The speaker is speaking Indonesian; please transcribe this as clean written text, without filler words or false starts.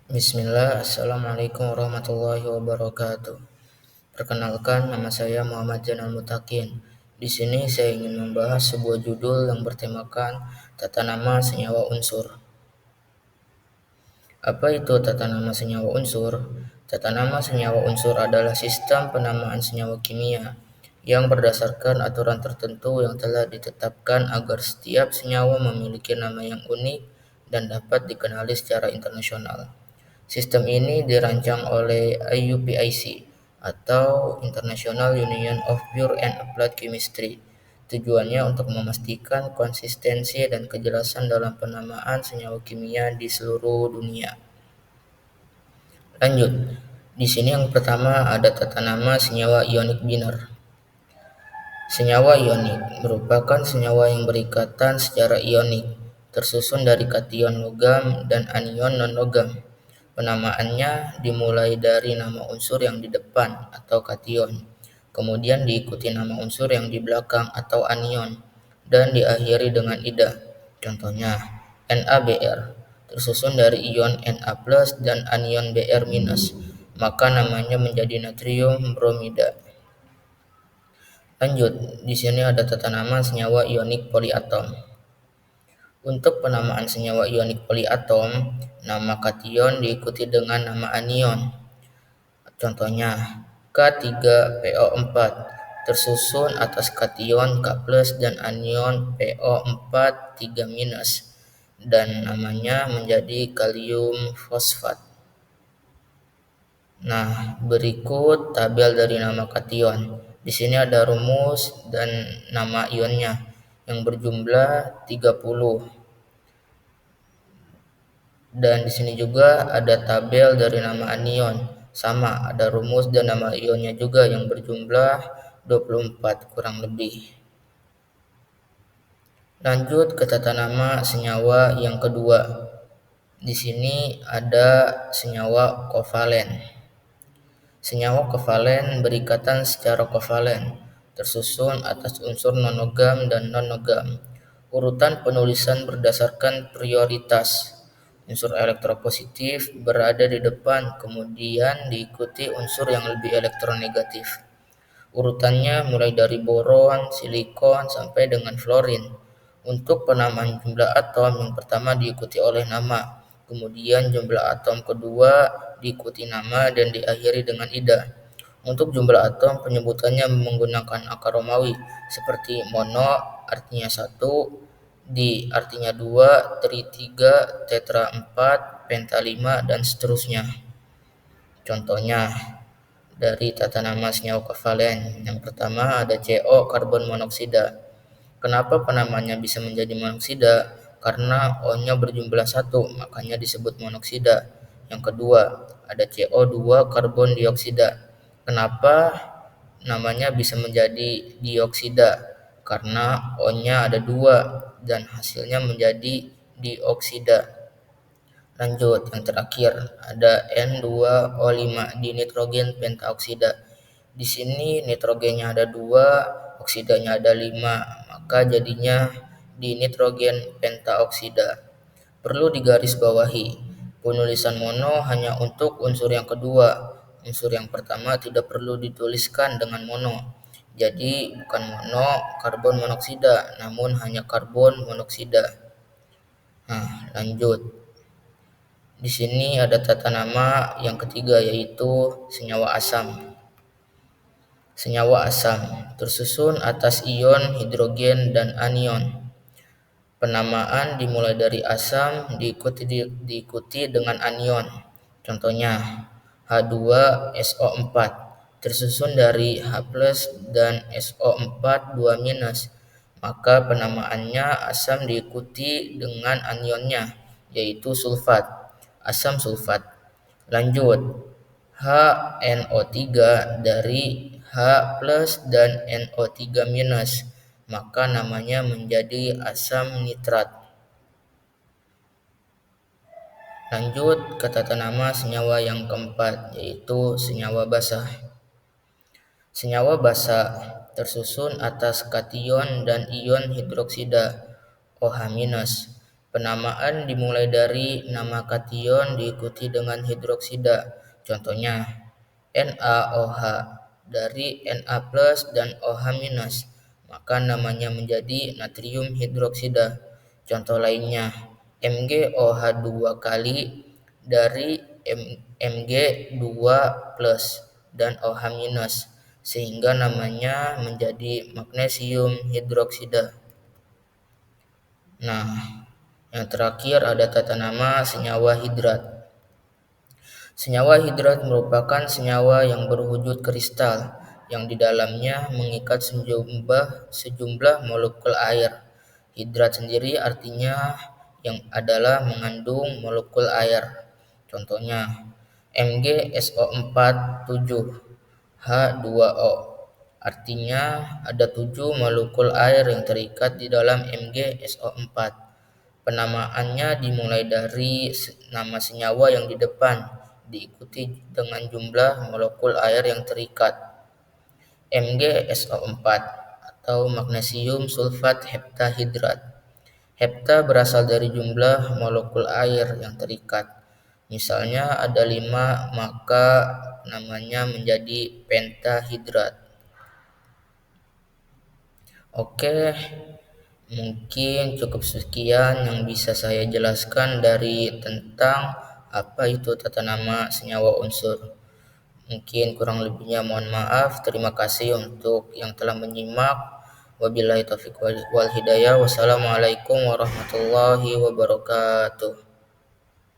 Bismillah, Assalamualaikum warahmatullahi wabarakatuh. Perkenalkan, nama saya Muhammad Zainal Mutakin. Di sini saya ingin membahas sebuah judul yang bertemakan tata nama senyawa unsur. Apa itu tata nama senyawa unsur? Tata nama senyawa unsur adalah sistem penamaan senyawa kimia yang berdasarkan aturan tertentu yang telah ditetapkan agar setiap senyawa memiliki nama yang unik dan dapat dikenali secara internasional. Sistem ini dirancang oleh IUPAC atau International Union of Pure and Applied Chemistry. Tujuannya untuk memastikan konsistensi dan kejelasan dalam penamaan senyawa kimia di seluruh dunia. Lanjut, di sini yang pertama ada tata nama senyawa ionik biner. Senyawa ionik merupakan senyawa yang berikatan secara ionik, tersusun dari kation logam dan anion non-logam. Penamaannya dimulai dari nama unsur yang di depan atau kation, kemudian diikuti nama unsur yang di belakang atau anion, dan diakhiri dengan ida. Contohnya, NaBr tersusun dari ion Na+ dan anion Br-, maka namanya menjadi natrium bromida. Lanjut, di sini ada tata nama senyawa ionik poliatom. Untuk penamaan senyawa ionik poliatom, nama kation diikuti dengan nama anion. Contohnya, K3PO4 tersusun atas kation K+ dan anion PO4 3-, dan namanya menjadi kalium fosfat. Nah, berikut tabel dari nama kation. Di sini ada rumus dan nama ionnya yang berjumlah 30. Dan di sini juga ada tabel dari nama anion. Sama, ada rumus dan nama ionnya juga yang berjumlah 24 kurang lebih. Lanjut ke tata nama senyawa yang kedua. Di sini ada senyawa kovalen. Senyawa kovalen berikatan secara kovalen, tersusun atas unsur non-logam dan non-logam. Urutan penulisan berdasarkan prioritas. Unsur elektropositif berada di depan, kemudian diikuti unsur yang lebih elektronegatif. Urutannya mulai dari boron, silikon, sampai dengan fluorin. Untuk penamaan jumlah atom, yang pertama diikuti oleh nama, kemudian jumlah atom kedua diikuti nama dan diakhiri dengan ida. Untuk jumlah atom, penyebutannya menggunakan akar Romawi, seperti mono artinya 1, di artinya 2, tri 3, tetra 4, penta 5, dan seterusnya. Contohnya, dari tata nama senyawa kovalen, yang pertama ada CO, karbon monoksida. Kenapa penamaannya bisa menjadi monoksida? Karena O-nya berjumlah 1, makanya disebut monoksida. Yang kedua, ada CO2, karbon dioksida. Kenapa namanya bisa menjadi dioksida? Karena O-nya ada 2 dan hasilnya menjadi dioksida. Lanjut, yang terakhir ada N2O5, dinitrogen pentaoksida. Di sini nitrogennya ada 2, oksidanya ada 5, maka jadinya dinitrogen pentaoksida. Perlu digarisbawahi, penulisan mono hanya untuk unsur yang kedua. Unsur yang pertama tidak perlu dituliskan dengan mono. Jadi bukan mono karbon monoksida, namun hanya karbon monoksida. Nah, lanjut. Di sini ada tata nama yang ketiga, yaitu senyawa asam. Senyawa asam tersusun atas ion hidrogen dan anion. Penamaan dimulai dari asam diikuti dengan anion. Contohnya, H2SO4 tersusun dari H+ dan SO4 2-, maka penamaannya asam diikuti dengan anionnya, yaitu sulfat, asam sulfat. Lanjut, HNO3 dari H+ dan NO3-, maka namanya menjadi asam nitrat. Lanjut ke tata nama senyawa yang keempat, yaitu senyawa basah. Senyawa basah tersusun atas kation dan ion hidroksida OH-. Penamaan dimulai dari nama kation diikuti dengan hidroksida. Contohnya NaOH dari Na plus dan OH minus, maka namanya menjadi natrium hidroksida. Contoh lainnya MgOH 2 kali dari Mg2 plus dan OH minus, sehingga namanya menjadi magnesium hidroksida. Nah, yang terakhir ada tata nama senyawa hidrat. Senyawa hidrat merupakan senyawa yang berwujud kristal yang di dalamnya mengikat sejumlah molekul air. Hidrat sendiri artinya yang adalah mengandung molekul air. Contohnya MgSO4 7 H2O. Artinya ada 7 molekul air yang terikat di dalam MgSO4. Penamaannya dimulai dari nama senyawa yang di depan, diikuti dengan jumlah molekul air yang terikat. MgSO4 atau magnesium sulfat heptahidrat. Hepta berasal dari jumlah molekul air yang terikat. Misalnya ada 5, maka namanya menjadi pentahidrat. Oke, mungkin cukup sekian yang bisa saya jelaskan dari tentang apa itu tata nama senyawa unsur. Mungkin kurang lebihnya mohon maaf. Terima kasih untuk yang telah menyimak. Wabillahi taufiq wal hidayah. Wassalamualaikum warahmatullahi wabarakatuh.